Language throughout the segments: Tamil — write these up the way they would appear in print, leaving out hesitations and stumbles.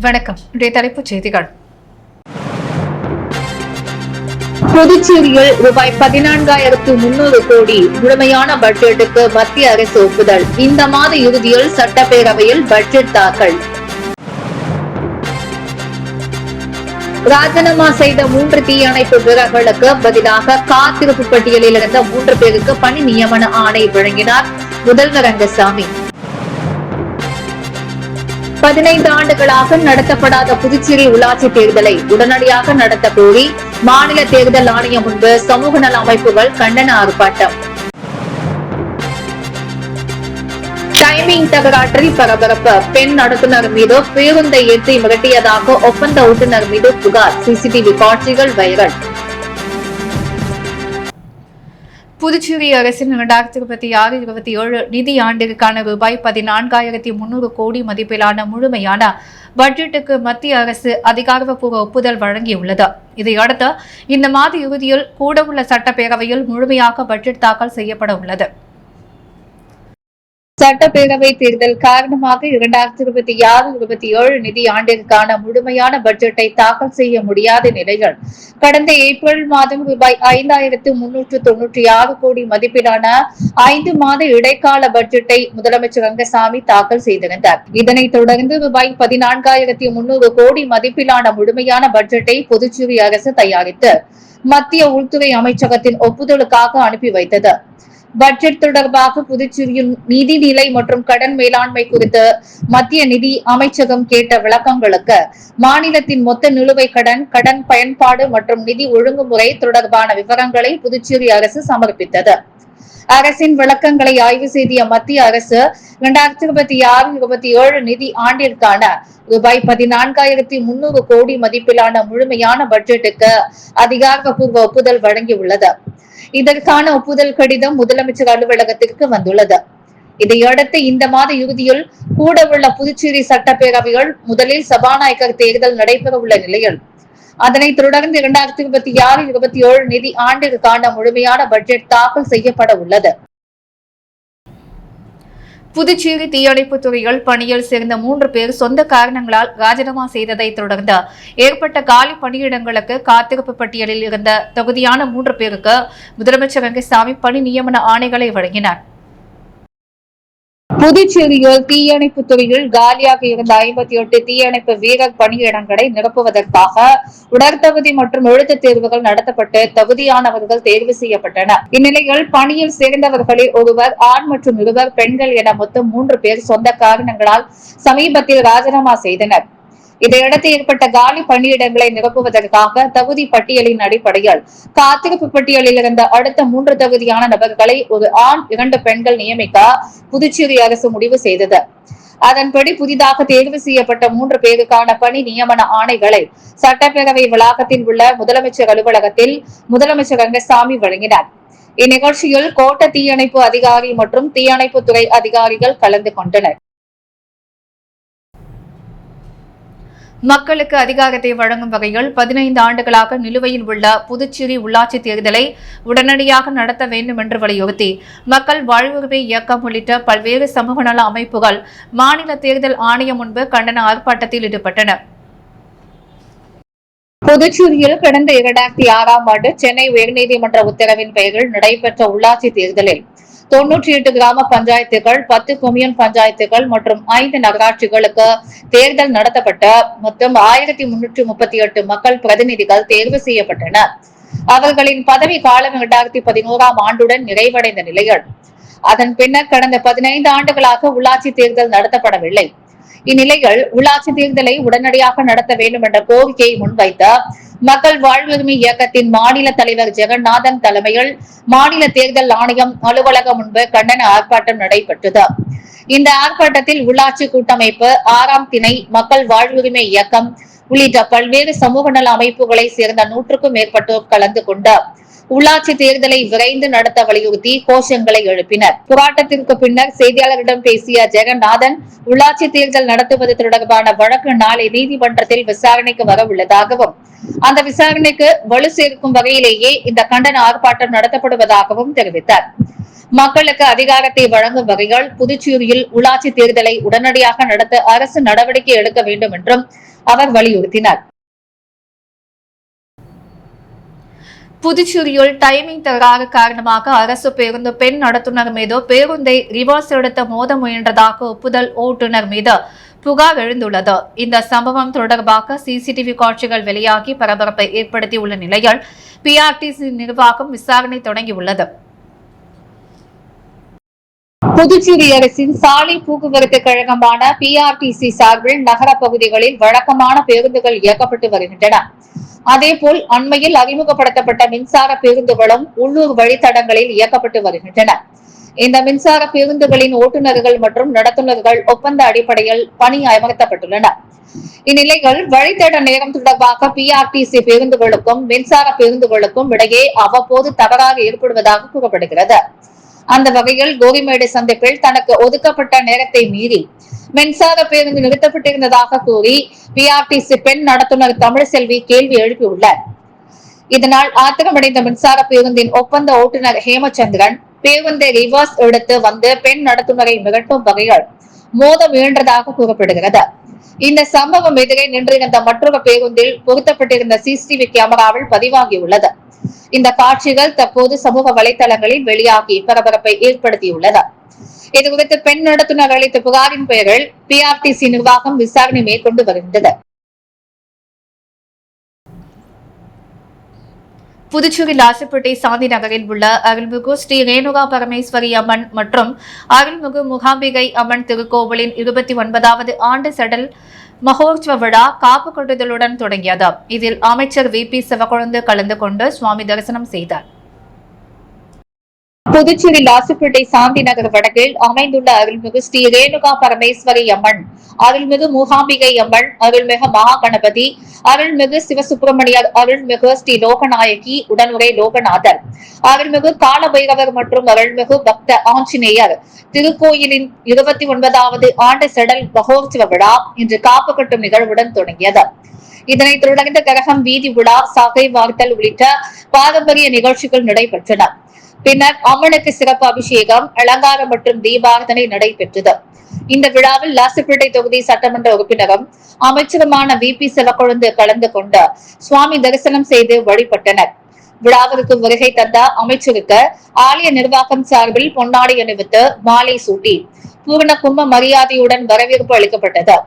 வணக்கம். இன்றைய தலைப்புச் செய்திகள். புதுச்சேரியில் ரூபாய் 14,300 கோடி முழுமையான பட்ஜெட்டுக்கு மத்திய அரசு ஒப்புதல். இந்த மாத இறுதியில் சட்டப்பேரவையில் பட்ஜெட் தாக்கல். ராஜினாமா செய்த 3 தீயணைப்பு வீரர்களுக்கு பதிலாக காத்திருப்பு பட்டியலில் இருந்த 3 பேருக்கு பணி நியமன ஆணை வழங்கினார் முதல்வர் ரங்கசாமி. 15 ஆண்டுகளாக நடத்தப்படாத புதுச்சேரி உள்ளாட்சி தேர்தலை உடனடியாக நடத்த கோரி மாநில தேர்தல் ஆணையம் முன்பு சமூக நல அமைப்புகள் கண்டன ஆர்ப்பாட்டம். டைமிங் தகராற்றில் பரபரப்பு. பெண் நடத்துனர் மீது பேருந்தை ஏற்றி மிரட்டியதாக ஒப்பந்த ஓட்டுநர் மீது புகார். சிசிடிவி காட்சிகள் வைரல். புதுச்சேரி அரசின் 2026-27 நிதி ஆண்டிற்கான ரூபாய் 14,300 கோடி மதிப்பிலான முழுமையான பட்ஜெட்டுக்கு மத்திய அரசு அதிகாரப்பூர்வ ஒப்புதல் வழங்கியுள்ளது. இதையடுத்து இந்த மாத இறுதியில் கூடவுள்ள சட்டப்பேரவையில் முழுமையாக பட்ஜெட் தாக்கல் செய்யப்பட உள்ளது. சட்டப்பேரவை தேர்தல் காரணமாக 2026-27 நிதி ஆண்டிற்கான முழுமையான பட்ஜெட்டை தாக்கல் செய்ய முடியாத நிலையில் கடந்த ஏப்ரல் மாதம் ரூபாய் 5,396 கோடி மதிப்பிலான 5 மாத இடைக்கால பட்ஜெட்டை முதலமைச்சர் ரங்கசாமி தாக்கல் செய்திருந்தார். இதனைத் தொடர்ந்து ரூபாய் 14,300 கோடி மதிப்பிலான முழுமையான பட்ஜெட்டை புதுச்சேரி அரசு தயாரித்து மத்திய உள்துறை அமைச்சகத்தின் ஒப்புதலுக்காக அனுப்பி வைத்தது. பட்ஜெட் தொடர்பாக புதுச்சேரியின் நிதிநிலை மற்றும் கடன் மேலாண்மை குறித்து மத்திய நிதி அமைச்சகம் கேட்ட விளக்கங்களுக்கு மாநிலத்தின் மொத்த நிலுவைக் கடன், கடன் பயன்பாடு மற்றும் நிதி ஒழுங்குமுறை தொடர்பான விவரங்களை புதுச்சேரி அரசு சமர்ப்பித்தது. அரசின் விளக்கங்களை ஆய்வு செய்த மத்திய அரசு 2026-27 நிதி ஆண்டிற்கான ரூபாய் 14,300 கோடி மதிப்பிலான முழுமையான பட்ஜெட்டுக்கு அதிகாரப்பூர்வ ஒப்புதல் வழங்கியுள்ளது. இதற்கான ஒப்புதல் கடிதம் முதலமைச்சர் அலுவலகத்திற்கு வந்துள்ளது. இதையடுத்து இந்த மாத இறுதியில் கூடவுள்ள புதுச்சேரி சட்டப்பேரவையில் முதலில் சபாநாயகர் தேர்தல் நடைபெற உள்ள நிலையில் அதனைத் தொடர்ந்து 2026-27 நிதி ஆண்டிற்கான முழுமையான பட்ஜெட் தாக்கல் செய்யப்பட உள்ளது. புதுச்சேரி தீயணைப்புத் துறையில் பணியில் சேர்ந்த 3 பேர் சொந்த காரணங்களால் ராஜினாமா செய்ததை தொடர்ந்து ஏற்பட்ட காலி பணியிடங்களுக்கு காத்திருப்பு பட்டியலில் இருந்த தகுதியான 3 பேருக்கு முதலமைச்சர் ரங்கசாமி பணி நியமன ஆணைகளை வழங்கினார். புதுச்சேரியில் தீயணைப்பு துறையில் காலியாக இருந்த 58 தீயணைப்பு வீரர் பணியிடங்களை நிரப்புவதற்காக உடற்தகுதி மற்றும் எழுத்துத் தேர்வுகள் நடத்தப்பட்டு தகுதியானவர்கள் தேர்வு செய்யப்பட்டனர். இந்நிலையில் பணியில் சேர்ந்தவர்களில் ஒருவர் ஆண் மற்றும் 2 பெண்கள் என மொத்தம் 3 பேர் சொந்த காரணங்களால் சமீபத்தில் ராஜினாமா செய்தனர். இதையடுத்து ஏற்பட்ட காலி பணியிடங்களை நிரப்புவதற்காக தகுதி பட்டியலின் அடிப்படையில் காத்திருப்பு பட்டியலில் இருந்த அடுத்த 3 தகுதியான நபர்களை ஒரு ஆண் 2 பெண்கள் நியமிக்க புதுச்சேரி அரசு முடிவு செய்தது. அதன்படி புதிதாக தேர்வு செய்யப்பட்ட 3 பேருக்கான பணி நியமன ஆணைகளை சட்டப்பேரவை வளாகத்தில் உள்ள முதலமைச்சர் அலுவலகத்தில் முதலமைச்சர் ரங்கசாமி வழங்கினார். இந்நிகழ்ச்சியில் கோட்ட தீயணைப்பு அதிகாரி மற்றும் தீயணைப்பு துறை அதிகாரிகள் கலந்து கொண்டனர். மக்களுக்கு அதிகாரத்தை வழங்கும் வகையில் 15 ஆண்டுகளாக நிலுவையில் உள்ள புதுச்சேரி உள்ளாட்சி தேர்தலை உடனடியாக நடத்த வேண்டும் என்று வலியுறுத்தி மக்கள் வாழ்வுரிமை இயக்கம் உள்ளிட்ட பல்வேறு சமூக நல அமைப்புகள் மாநில தேர்தல் ஆணையம் முன்பு கண்டன ஆர்ப்பாட்டத்தில் ஈடுபட்டன. புதுச்சேரியில் கடந்த 2006ஆம் ஆண்டு சென்னை உயர்நீதிமன்ற உத்தரவின் பெயரில் நடைபெற்ற உள்ளாட்சி தேர்தலில் 98 கிராம பஞ்சாயத்துகள், 10 கொம்யூன் பஞ்சாயத்துகள் மற்றும் 5 நகராட்சிகளுக்கு தேர்தல் நடத்தப்பட்ட மொத்தம் 1338 மக்கள் பிரதிநிதிகள் தேர்வு செய்யப்பட்டனர். அவர்களின் பதவி காலம் 2011ஆம் ஆண்டுடன் நிறைவடைந்த நிலையில் அதன் பின்னர் கடந்த 15 ஆண்டுகளாக உள்ளாட்சி தேர்தல் நடத்தப்படவில்லை. இந்நிலையில் உள்ளாட்சி தேர்தலை உடனடியாக நடத்த வேண்டும் என்ற கோரிக்கையை முன்வைத்த மக்கள் வாழ்வுரிமை இயக்கத்தின் மாநில தலைவர் ஜெகநாதன் தலைமையில் மாநில தேர்தல் ஆணையம் அலுவலகம் முன்பு கண்டன ஆர்ப்பாட்டம் நடைபெற்றது. இந்த ஆர்ப்பாட்டத்தில் உள்ளாட்சி கூட்டமைப்பு, 6ஆம் திணை, மக்கள் வாழ்வுரிமை இயக்கம் உள்ளிட்ட பல்வேறு சமூக நல அமைப்புகளை சேர்ந்த 100க்கும் மேற்பட்டோர் கலந்து கொண்டார். உள்ளாட்சி தேர்தலை விரைந்து நடத்த வலியுறுத்தி கோஷங்களை எழுப்பினர். போராட்டத்திற்கு பின்னர் செய்தியாளர்களிடம் பேசிய ஜெகநாதன், உள்ளாட்சி தேர்தல் நடத்துவது தொடர்பான வழக்கு நாளை நீதிமன்றத்தில் விசாரணைக்கு வர உள்ளதாகவும் அந்த விசாரணைக்கு வலு சேர்க்கும் வகையிலேயே இந்த கண்டன ஆர்ப்பாட்டம் நடத்தப்படுவதாகவும் தெரிவித்தார். மக்களுக்கு அதிகாரத்தை வழங்கும் வகையில் புதுச்சேரியில் உள்ளாட்சி தேர்தலை உடனடியாக நடத்த அரசு நடவடிக்கை எடுக்க வேண்டும் என்றும் அவர் வலியுறுத்தினார். புதுச்சேரியில் டைமிங் தகராறு காரணமாக அரசு பேருந்து பெண் நடத்துனர் மீது பேருந்தை ரிவர்ஸ் எடுத்த மோத முயன்றதாக ஒப்புதல் ஓட்டுநர் மீது புகார் எழுந்துள்ளது. இந்த சம்பவம் தொடர்பாக சிசிடிவி காட்சிகள் வெளியாகி பரபரப்பை ஏற்படுத்தியுள்ள நிலையில் பிஆர்டிசி நிர்வாகம் விசாரணை தொடங்கியுள்ளது. புதுச்சேரி அரசின் சாலை போக்குவரத்து கழகமான பிஆர்டிசி சார்பில் நகர பகுதிகளில் வழக்கமான பேருந்துகள் இயக்கப்பட்டு வருகின்றன. அதேபோல் அண்மையில் அறிமுகப்படுத்தப்பட்ட மின்சார பேருந்துகளும் உள்ளூர் வழித்தடங்களில் இயக்கப்பட்டு வருகின்றன. இந்த மின்சார பேருந்துகளின் ஓட்டுநர்கள் மற்றும் நடத்துனர்கள் ஒப்பந்த அடிப்படையில் பணி அமர்த்தப்பட்டுள்ளனர். இந்நிலையில் வழித்தட நேரம் தொடர்பாக பிஆர்டிசி பேருந்துகளுக்கும் மின்சார பேருந்துகளுக்கும் இடையே அவ்வப்போது தகராறு ஏற்படுவதாக கூறப்படுகிறது. அந்த வகையில் கோரிமேடு சந்திப்பில் தனக்கு ஒதுக்கப்பட்ட நேரத்தை மீறி மின்சார பேருந்து நிறுத்தப்பட்டிருந்ததாக கூறி பிஆர்டிசி பெண் நடத்துனர் தமிழ்செல்வி கேள்வி எழுப்பியுள்ளார். இதனால் ஆத்திரமடைந்த மின்சார பேருந்தின் ஒப்பந்த ஓட்டுநர் ஹேமச்சந்திரன் பேருந்தை ரிவர்ஸ் எடுத்து வந்து பெண் நடத்துனரை மிரட்டும் வகையில் மோத முயன்றதாக கூறப்படுகிறது. இந்த சம்பவம் எதிரே நின்றிருந்த மற்றொரு பேருந்தில் பொருத்தப்பட்டிருந்த சிசிடிவி கேமராவில் பதிவாகியுள்ளது. இந்த காட்சிகள் தற்போது சமூக வலைதளங்களில் வெளியாகி பரபரப்பை ஏற்படுத்தியுள்ளது. இதுகுறித்து பெண் நடத்துனர் அளித்த புகாரின் பெயரில் பிஆர்டிசி நிர்வாகம் விசாரணை மேற்கொண்டு வருகின்றது. புதுச்சேரி லாசிப்பேட்டை சாந்தி நகரில் உள்ள அருள்மிகு ஸ்ரீ ரேணுகா பரமேஸ்வரி அம்மன் மற்றும் அருள்மிகு முகாம்பிகை அம்மன் திருக்கோவிலின் 29வது ஆண்டு செடல் மகோற்சவ விழா காப்பு கட்டுதலுடன் தொடங்கியது. இதில் அமைச்சர் VP சிவக்கொழுந்து கலந்து கொண்டு சுவாமி தரிசனம் செய்தார். புதுச்சேரி லாசிப்பேட்டை சாந்தி நகர் வடக்கில் அமைந்துள்ள அருள்மிகு ஸ்ரீ ரேணுகா பரமேஸ்வரி அம்மன், அருள்மிகு மூகாம்பிகை அம்மன், அருள்மிகு மகா கணபதி, அருள்மிகு சிவசுப்பிரமணியர், அருள்மிகு ஸ்ரீ லோகநாயகி உடனுரை லோகநாதர், அருள்மிகு காலபைரவர் மற்றும் அருள்மிகு பக்த ஆஞ்சநேயர் திருக்கோயிலின் 29வது ஆண்டு செடல் மகோற்சவ விழா இன்று காப்பு கட்டும் நிகழ்வுடன் தொடங்கியது. இதனைத் தொடர்ந்து கரகம், வீதி விழா, சாகை வார்த்தல் உள்ளிட்ட பாரம்பரிய நிகழ்ச்சிகள் நடைபெற்றன. பின்னர் அம்மனுக்கு சிறப்பு அபிஷேகம், அலங்காரம் மற்றும் தீபாரதனை நடைபெற்றது. இந்த விழாவில் லாசிப்பேட்டை தொகுதி சட்டமன்ற உறுப்பினரும் அமைச்சருமான VP சிவக்கொழுந்து கலந்து கொண்டு சுவாமி தரிசனம் செய்து வழிபட்டனர். விழாவிற்கு வருகை தந்த அமைச்சருக்கு ஆலய நிர்வாகம் சார்பில் பொன்னாடை அணிவித்து மாலை சூட்டி பூர்ண கும்ப மரியாதையுடன் வரவேற்பு அளிக்கப்பட்டது.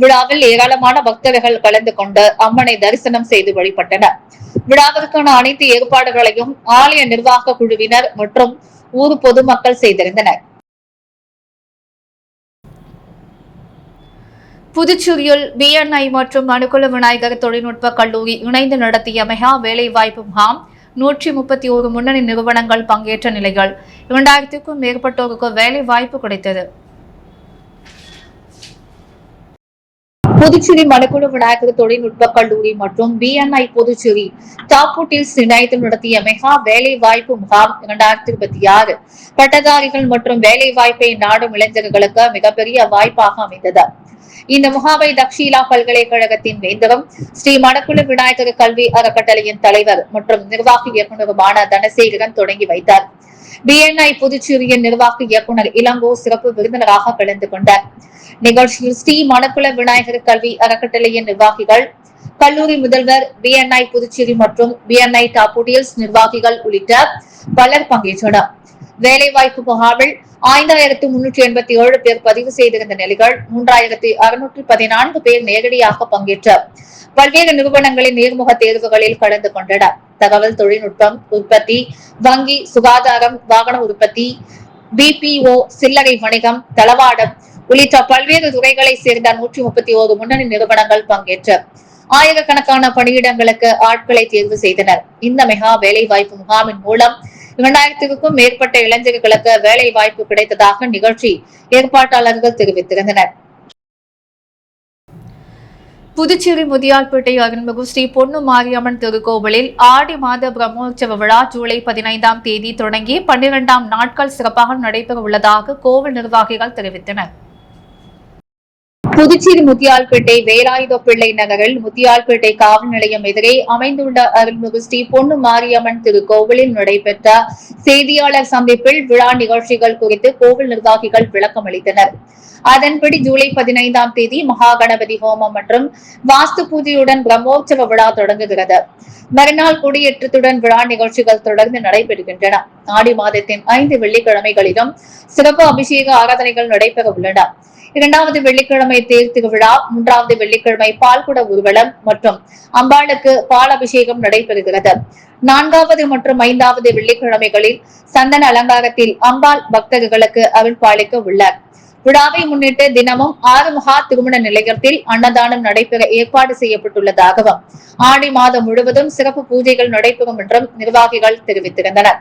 விழாவில் ஏராளமான பக்தர்கள் கலந்து கொண்டு அம்மனை தரிசனம் செய்து வழிபட்டனர். விழாவிற்கான அனைத்து ஏற்பாடுகளையும் ஆலய நிர்வாக குழுவினர் மற்றும் ஊர் பொதுமக்கள் செய்திருந்தனர். புதுச்சேரியில் BNI மற்றும் மனுக்குல விநாயகர் தொழில்நுட்ப கல்லூரி இணைந்து நடத்திய மெகா வேலைவாய்ப்பு முகாம் 131 முன்னணி நிறுவனங்கள் பங்கேற்ற நிலையில் 2000க்கும் மேற்பட்டோருக்கு வேலை வாய்ப்பு கிடைத்தது. புதுச்சேரி மனுக்குல விநாயகர் தொழில்நுட்ப கல்லூரி மற்றும் BNI புதுச்சேரி டாப்போட்டில்ஸ் இணைந்து நடத்திய மெகா வேலை வாய்ப்பு முகாம் 2026 பட்டதாரிகள் மற்றும் வேலை வாய்ப்பை நாடும் இளைஞர்களுக்கு மிகப்பெரிய வாய்ப்பாக அமைந்தது. இந்த முகாமை தக்ஷீலா பல்கலைக்கழகத்தின் வேந்தரும் ஸ்ரீ மணக்குள விநாயகர் கல்வி அறக்கட்டளையின் தலைவர் மற்றும் நிர்வாக இயக்குநருமான தனசேகரன் தொடங்கி வைத்தார். BNI புதுச்சேரியின் நிர்வாக இயக்குநர் இளங்கோ சிறப்பு விருந்தினராக கலந்து கொண்டார். நிகழ்ச்சியில் ஸ்ரீ மணக்குள விநாயகர் கல்வி அறக்கட்டளையின் நிர்வாகிகள், கல்லூரி முதல்வர், BNI புதுச்சேரி மற்றும் BNI டாப்போட்டில்ஸ் நிர்வாகிகள் உள்ளிட்ட பலர் பங்கேற்றனர். வேலைவாய்ப்பு முகாமில் 5387 பேர் பதிவு செய்திருந்த நிலைகள் 3614 பேர் நேரடியாக பங்கேற்ற பல்வேறு நிறுவனங்களின் நேர்முக தேர்வுகளில் கலந்து கொண்டனர். தகவல் தொழில்நுட்பம், உற்பத்தி, வங்கி, சுகாதாரம், வாகன உற்பத்தி, BPO, சில்லறை வணிகம், தளவாடம் உள்ளிட்ட பல்வேறு துறைகளை சேர்ந்த 131 முன்னணி நிறுவனங்கள் பங்கேற்ற ஆயிரக்கணக்கான பணியிடங்களுக்கு ஆட்களை தேர்வு செய்தனர். இந்த மெகா வேலை வாய்ப்பு முகாமின் மூலம் 2000க்கும் மேற்பட்ட இளைஞர்களுக்கு வேலை வாய்ப்பு கிடைத்ததாக நிகழ்ச்சி ஏற்பாட்டாளர்கள் தெரிவித்திருந்தனர். புதுச்சேரி முதியால்பேட்டை அருள்மிகு ஸ்ரீ பொன்னு மாரியம்மன் திருக்கோவிலில் ஆடி மாத பிரம்மோற்சவ விழா ஜூலை 15ஆம் தேதி தொடங்கி 12 நாட்கள் சிறப்பாக நடைபெற உள்ளதாக கோவில் நிர்வாகிகள் தெரிவித்தனர். புதுச்சேரி முத்தியால்பேட்டை வேலாயுத பிள்ளை நகரில் முத்தியால்பேட்டை காவல் நிலையம் எதிரே அமைந்துள்ள அருள்மிகு ஸ்ரீ பொன்னு மாரியம்மன் திருக்கோவிலில் நடைபெற்ற செய்தியாளர் சந்திப்பில் விழா நிகழ்ச்சிகள் குறித்து கோவில் நிர்வாகிகள் விளக்கம் அளித்தனர். அதன்படி ஜூலை 15ஆம் தேதி மகா கணபதி ஹோமம் மற்றும் வாஸ்து பூஜையுடன் பிரம்மோற்சவ விழா தொடங்குகிறது. மறுநாள் கொடியேற்றத்துடன் விழா நிகழ்ச்சிகள் தொடர்ந்து நடைபெறுகின்றன. ஆடி மாதத்தின் 5 வெள்ளிக்கிழமைகளிலும் சிறப்பு அபிஷேக ஆராதனைகள் நடைபெற உள்ளன. 2வது வெள்ளிக்கிழமை தேர் திருவிழா, 3வது வெள்ளிக்கிழமை பால்குட ஊர்வலம் மற்றும் அம்பாளுக்கு பால் அபிஷேகம் நடைபெறுகிறது. 4வது மற்றும் 5வது வெள்ளிக்கிழமைகளில் சந்தன அலங்காரத்தில் அம்பாள் பக்தர்களுக்கு அருள் பாலிக்க உள்ளார். விழாவை முன்னிட்டு தினமும் 6 மகா திருமண நிலையத்தில் அன்னதானம் நடைபெற ஏற்பாடு செய்யப்பட்டுள்ளதாகவும் ஆடி மாதம் முழுவதும் சிறப்பு பூஜைகள் நடைபெறும் என்றும் நிர்வாகிகள் தெரிவித்திருந்தனர்.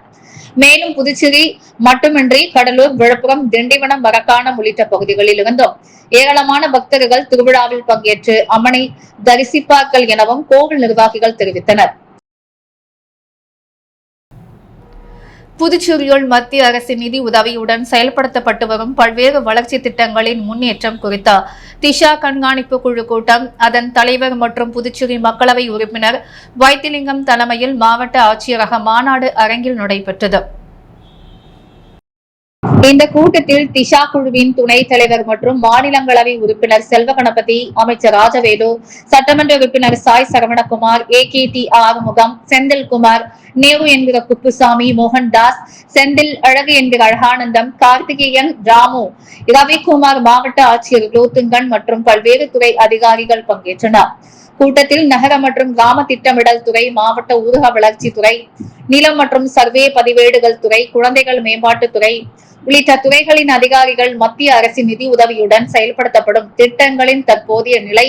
மேலும் புதுச்சேரி மட்டுமின்றி கடலூர், விழுப்புரம், திண்டிவனம், மரக்காணம் உள்ளிட்ட பகுதிகளில் இருந்தும் ஏராளமான பக்தர்கள் திருவிழாவில் பங்கேற்று அம்மனை தரிசிப்பார்கள் எனவும் கோவில் நிர்வாகிகள் தெரிவித்தனர். புதுச்சேரியில் மத்திய அரசின் நிதி உதவியுடன் செயல்படுத்தப்பட்டு வரும் பல்வேறு வளர்ச்சி திட்டங்களின் முன்னேற்றம் குறித்த திஷா கண்காணிப்பு குழு கூட்டம் அதன் தலைவர் மற்றும் புதுச்சேரி மக்களவை உறுப்பினர் வைத்திலிங்கம் தலைமையில் மாவட்ட ஆட்சியரக மாநாடு அரங்கில் நடைபெற்றது. இந்த கூட்டத்தில் திஷா குழுவின் துணைத் தலைவர் மற்றும் மாநிலங்களவை உறுப்பினர் செல்வ கணபதி, அமைச்சர் ராஜவேலு, சட்டமன்ற உறுப்பினர் சாய் சரவணகுமார், AKT ஆறுமுகம், செந்தில்குமார், நேரு என்கிற குப்புசாமி, மோகன்தாஸ், செந்தில், அழகு என்கிற அழகானந்தம், கார்த்திகேயன், ராமு, ரவிக்குமார், மாவட்ட ஆட்சியர் லோத்துங்கன் மற்றும் பல்வேறு துறை அதிகாரிகள் பங்கேற்றனர். கூட்டத்தில் நகர மற்றும் கிராம திட்டமிடல் துறை, மாவட்ட ஊரக வளர்ச்சித்துறை, நிலம் மற்றும் சர்வே பதிவேடுகள் துறை, குழந்தைகள் மேம்பாட்டுத்துறை உள்ளிட்ட துறைகளின் அதிகாரிகள் மத்திய அரசின் நிதி உதவியுடன் செயல்படுத்தப்படும் திட்டங்களின் தற்போதைய நிலை,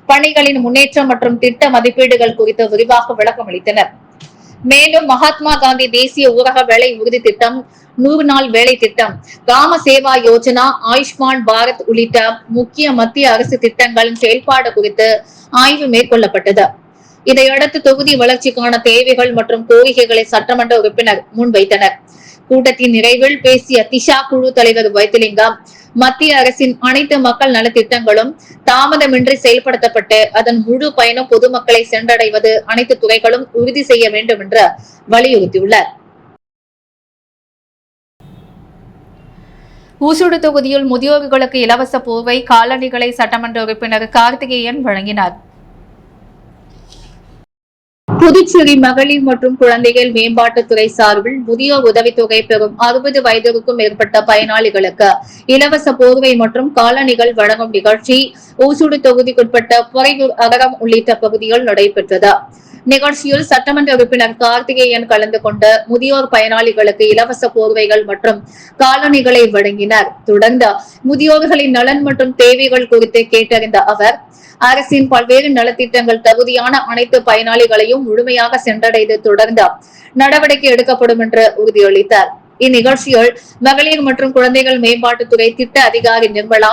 பணிகளின் முன்னேற்றம் மற்றும் திட்ட மதிப்பீடுகள் குறித்து விரிவாக விளக்கம் அளித்தனர். மேலும் மகாத்மா காந்தி தேசிய ஊரக வேலை உறுதி திட்டம், 100 நாள் வேலை திட்டம், கிராம சேவா யோஜனா, ஆயுஷ்மான் பாரத் உள்ளிட்ட முக்கிய மத்திய அரசு திட்டங்களின் செயல்பாடு குறித்து ஆய்வு மேற்கொள்ளப்பட்டது. இதையடுத்து தொகுதி வளர்ச்சிக்கான தேவைகள் மற்றும் கோரிக்கைகளை சட்டமன்ற உறுப்பினர் முன்வைத்தனர். கூட்டத்தின் நிறைவில் பேசிய திஷா குழு தலைவர் வைத்திலிங்கம், மத்திய அரசின் அனைத்து மக்கள் நலத்திட்டங்களும் தாமதமின்றி செயல்படுத்தப்பட்டு அதன் முழு பயணம் பொதுமக்களை சென்றடைவது அனைத்து துறைகளும் உறுதி செய்ய வேண்டும் என்று வலியுறுத்தியுள்ளார். ஊசுடு தொகுதியில் முதியோர்களுக்கு இலவச போர்வை, காலணிகளை சட்டமன்ற உறுப்பினர் கார்த்திகேயன் வழங்கினார். புதுச்சேரி மகளிர் மற்றும் குழந்தைகள் மேம்பாட்டுத்துறை சார்பில் முதியோர் உதவித்தொகை பெறும் 60 வயதிற்கும் மேற்பட்ட பயனாளிகளுக்கு இலவச போர்வை மற்றும் காலணிகள் வழங்கும் நிகழ்ச்சி ஊசுடு தொகுதிக்குட்பட்ட பொறையூர், அகரம் உள்ளிட்ட பகுதிகள் நடைபெற்றது. நிகழ்ச்சியில் சட்டமன்ற உறுப்பினர் கார்த்திகேயன் கலந்து கொண்டு முதியோர் பயனாளிகளுக்கு இலவச போர்வைகள் மற்றும் காலணிகளை வழங்கினார். தொடர்ந்து முதியோர்களின் நலன் மற்றும் தேவைகள் குறித்து கேட்டறிந்த அவர், அரசின் பல்வேறு நலத்திட்டங்கள் தகுதியான அனைத்து பயனாளிகளையும் முழுமையாக சென்றடைந்து தொடர்ந்து நடவடிக்கை எடுக்கப்படும் என்று உறுதியளித்தார். இந்நிகழ்ச்சியில் மகளிர் மற்றும் குழந்தைகள் மேம்பாட்டுத்துறை திட்ட அதிகாரி நிர்மலா,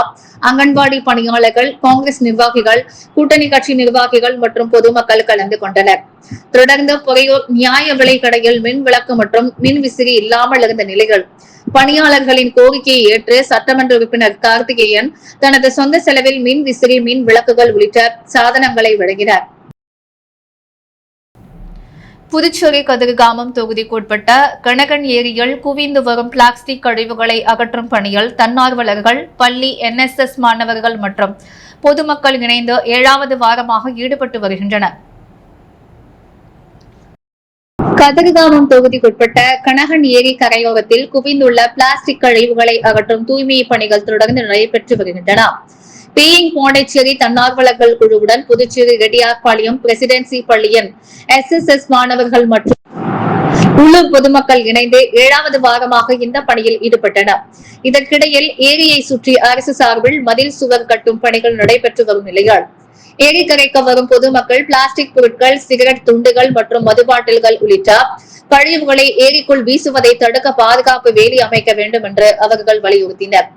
அங்கன்வாடி பணியாளர்கள், காங்கிரஸ் நிர்வாகிகள், கூட்டணி கட்சி நிர்வாகிகள் மற்றும் பொதுமக்கள் கலந்து கொண்டனர். தொடர்ந்து பொறையூர் நியாய விலை கடையில் மின் விளக்கு மற்றும் மின் விசிறி இல்லாமல் இருந்த நிலையில் பணியாளர்களின் கோரிக்கையை ஏற்று சட்டமன்ற உறுப்பினர் கார்த்திகேயன் தனது சொந்த செலவில் மின் விசிறி, மின் விளக்குகள் உள்ளிட்ட சாதனங்களை வழங்கினார். புதுச்சேரி கதிர்காமம் தொகுதிக்குட்பட்ட கனகன் ஏரியில் குவிந்து வரும் பிளாஸ்டிக் கழிவுகளை அகற்றும் பணியில் தன்னார்வலர்கள், பள்ளி, NSS மாணவர்கள் மற்றும் பொதுமக்கள் இணைந்து 7வது வாரமாக ஈடுபட்டு வருகின்றனர். கதிர்காமம் தொகுதிக்குட்பட்ட கனகன் ஏரி கரையோரத்தில் குவிந்துள்ள பிளாஸ்டிக் கழிவுகளை அகற்றும் தூய்மை பணிகள் தொடர்ந்து நடைபெற்று வருகின்றன. பீயிங் பாண்டிச்சேரி தன்னார்வலர்கள் குழுவுடன் புதுச்சேரி ரெட்டியார்பாளையம் பிரசிடென்சி பள்ளியின் SSS மாணவர்கள் மற்றும் உள்ளூர் பொதுமக்கள் இணைந்து 7வது வாரமாக இந்த பணியில் ஈடுபட்டனர். இதற்கிடையில் ஏரியை சுற்றி அரசு சார்பில் மதில் சுவர் கட்டும் பணிகள் நடைபெற்று வரும் நிலையில் ஏரிக்கரைக்கு வரும் பொதுமக்கள் பிளாஸ்டிக் பொருட்கள், சிகரெட் துண்டுகள் மற்றும் மதுபாட்டில்கள் உள்ளிட்ட கழிவுகளை ஏரிக்குள் வீசுவதை தடுக்க பாதுகாப்பு வேலி அமைக்க வேண்டும் என்று அவர்கள் வலியுறுத்தினர்.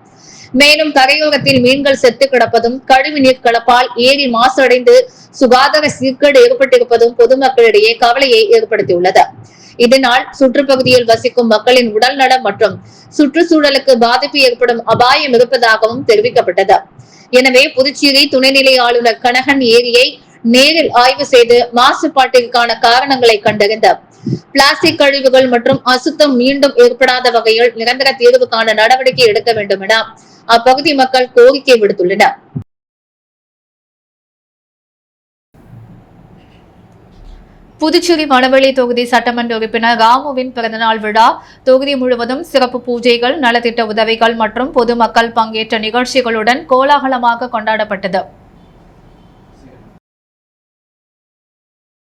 மேலும் கரையோரத்தில் மீன்கள் செத்து கிடப்பதும், கழிவுநீர் கலப்பால் ஏரி மாசடைந்து சுகாதார சீர்கேடு ஏற்பட்டிருப்பதும் பொதுமக்களிடையே கவலையை ஏற்படுத்தியுள்ளது. இதனால் சுற்றுப்பகுதியில் வசிக்கும் மக்களின் உடல் நலம் மற்றும் சுற்றுச்சூழலுக்கு பாதிப்பு ஏற்படும் அபாயம் இருப்பதாகவும் தெரிவிக்கப்பட்டது. எனவே புதுச்சேரி துணைநிலை ஆளுநர் கனகன் ஏரியை நேரில் ஆய்வு செய்து மாசுபாட்டிற்கான காரணங்களை கண்டறிந்த பிளாஸ்டிக் கழிவுகள் மற்றும் அசுத்தம் மீண்டும் ஏற்படாத வகையில் நிரந்தர தீர்வு காண நடவடிக்கை எடுக்க வேண்டும் என அப்பகுதி மக்கள் கோரிக்கை விடுத்துள்ளனர். புதுச்சேரி மணவெளி தொகுதி சட்டமன்ற உறுப்பினர் ராமுவின் பிறந்தநாள் விழா தொகுதி முழுவதும் சிறப்பு பூஜைகள், நலத்திட்ட உதவிகள் மற்றும் பொதுமக்கள் பங்கேற்ற நிகழ்ச்சிகளுடன் கோலாகலமாக கொண்டாடப்பட்டது.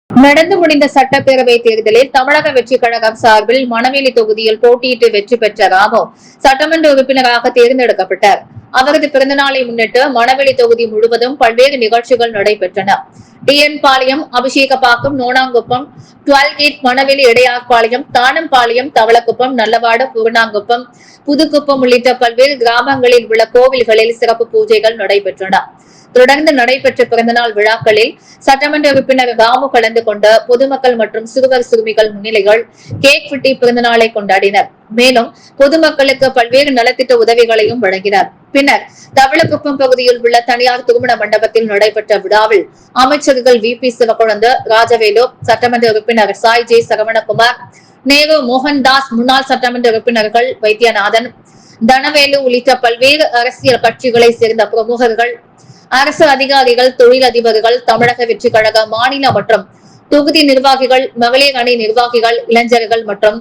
நடந்து முடிந்த சட்டப்பேரவை தேர்தலில் தமிழக வெற்றிக் கழகம் சார்பில் மணவெளி தொகுதியில் போட்டியிட்டு வெற்றி பெற்ற ராமு சட்டமன்ற உறுப்பினராக தேர்ந்தெடுக்கப்பட்டார். அவரது பிறந்தநாளை முன்னிட்டு மணவெளி தொகுதி முழுவதும் பல்வேறு நிகழ்ச்சிகள் நடைபெற்றன. டிஎன் பாளையம், அபிஷேகப்பாக்கம், நோனாங்குப்பம், 12 கேட், மணவெளி, இடையார்பாளையம், தானம்பாளையம், தவளக்குப்பம், நல்லவாடு, பூர்ணாங்குப்பம், புதுக்குப்பம் உள்ளிட்ட பல்வேறு கிராமங்களில் உள்ள கோவில்களில் சிறப்பு பூஜைகள் நடைபெற்றன. தொடர்ந்து நடைபெற்ற பிறந்தநாள் விழாக்களில் சட்டமன்ற உறுப்பினர் ராமு கலந்து கொண்ட பொதுமக்கள் மற்றும் சிறுவர் சிறுமிகள் முன்னிலைகள் கேக் வெட்டி பிறந்தநாளை கொண்டாடினர். மேலும் பொதுமக்களுக்கு பல்வேறு நலத்திட்ட உதவிகளையும் வழங்கினர். பின்னர் தவளக்குப்பம் பகுதியில் உள்ள தனியார் திருமண மண்டபத்தில் நடைபெற்ற விழாவில் அமைச்சர்கள் VP சிவக்குழந்து, ராஜவேலு, சட்டமன்ற உறுப்பினர் சாய் ஜே சரவணகுமார், நேரு மோகன்தாஸ், முன்னாள் சட்டமன்ற உறுப்பினர்கள் வைத்தியநாதன், தனவேலு உள்ளிட்ட பல்வேறு அரசியல் கட்சிகளை சேர்ந்த பிரமுகர்கள், அரசு அதிகாரிகள், தொழில் அதிபர்கள், தமிழக வெற்றிக் கழக மாநில மற்றும் தொகுதி நிர்வாகிகள், மகளிர் அணி நிர்வாகிகள், இளைஞர்கள் மற்றும்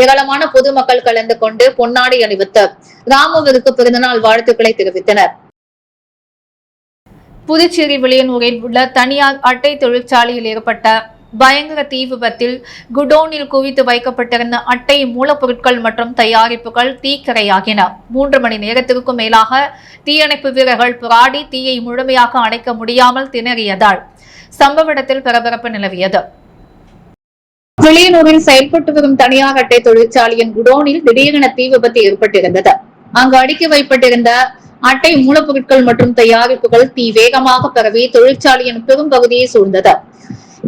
ஏராளமான பொதுமக்கள் கலந்து கொண்டு பொன்னாடை அணிவித்து ராமுவிற்கு பிறந்தநாள் வாழ்த்துக்களை தெரிவித்தனர். புதுச்சேரி வில்லியனூரில் உள்ள தனியார் அட்டை தொழிற்சாலையில் ஏற்பட்ட பயங்கர தீ விபத்தில் குடோனில் குவித்து வைக்கப்பட்டிருந்த அட்டை மூலப்பொருட்கள் மற்றும் தயாரிப்புகள் தீக்கிரையாகின. 3 மணி நேரத்திற்கும் மேலாக தீயணைப்பு வீரர்கள் போராடி தீயை முழுமையாக அணைக்க முடியாமல் திணறியதால் சம்பவ இடத்தில் பரபரப்பு நிலவியது. வில்லியனூரில் செயல்பட்டு வரும் தனியார் அட்டை தொழிற்சாலையின் குடோனில் திடீரென தீ விபத்து ஏற்பட்டிருந்தது. அங்கு அடுக்கி வைக்கப்பட்டிருந்த அட்டை மூலப்பொருட்கள் மற்றும் தயாரிப்புகள் தீ வேகமாக பரவி தொழிற்சாலையின் பெரும் பகுதியை சூழ்ந்தது.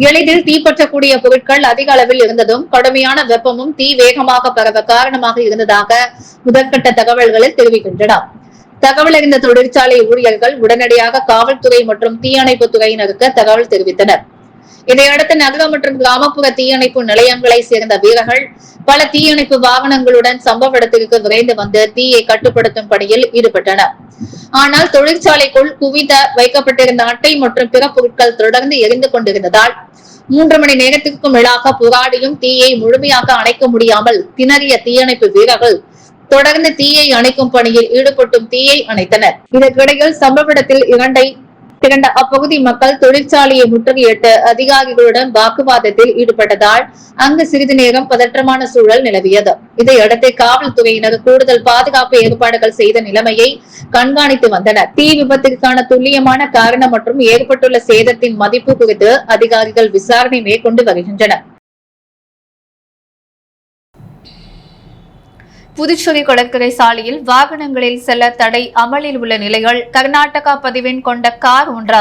எளிதில் தீப்பற்றக்கூடிய பொருட்கள் அதிக அளவில் இருந்ததும் கடுமையான வெப்பமும் தீ வேகமாக பரவ காரணமாக இருந்ததாக முதற்கட்ட தகவல்களில் தெரிவிக்கின்றன. தகவல் அறிந்த தொழிற்சாலை ஊழியர்கள் உடனடியாக காவல்துறை மற்றும் தீயணைப்பு துறையினருக்கு தகவல் தெரிவித்தனர். இதையடுத்து நகர மற்றும் கிராமப்புற தீயணைப்பு நிலையங்களை சேர்ந்த வீரர்கள் பல தீயணைப்பு வாகனங்களுடன் சம்பவ இடத்திற்கு விரைந்து வந்து தீயை கட்டுப்படுத்தும் பணியில் ஈடுபட்டனர். ஆனால் தொழிற்சாலைக்குள் குவித வைக்கப்பட்டிருந்த அட்டை மற்றும் பிற பொருட்கள் தொடர்ந்து எரிந்து கொண்டிருந்ததால் 3 மணி நேரத்திற்கும் மேலாக போராடியும் தீயை முழுமையாக அணைக்க முடியாமல் திணறிய தீயணைப்பு வீரர்கள் தொடர்ந்து தீயை அணைக்கும் பணியில் ஈடுபட்டும் தீயை அணைத்தனர். இதற்கிடையில் சம்பவ இடத்தில் திரண்ட அப்பகுதி மக்கள் தொழிற்சாலையை முற்றுகையிட்டு அதிகாரிகளுடன் வாக்குவாதத்தில் ஈடுபட்டதால் அங்கு சிறிது நேரம் பதற்றமான சூழல் நிலவியது. இதையடுத்து காவல்துறையினர் கூடுதல் பாதுகாப்பு ஏற்பாடுகள் செய்த நிலைமையை கண்காணித்து வந்தனர். தீ விபத்திற்கான துல்லியமான காரணம் மற்றும் ஏற்பட்டுள்ள சேதத்தின் மதிப்பு குறித்து அதிகாரிகள் விசாரணை மேற்கொண்டு வருகின்றனர். புதுச்சேரி கடற்கரை சாலையில் வாகனங்களில் செல்ல தடை அமலில் உள்ள நிலையில் கர்நாடகா பதிவெண் கொண்ட கார் ஒன்று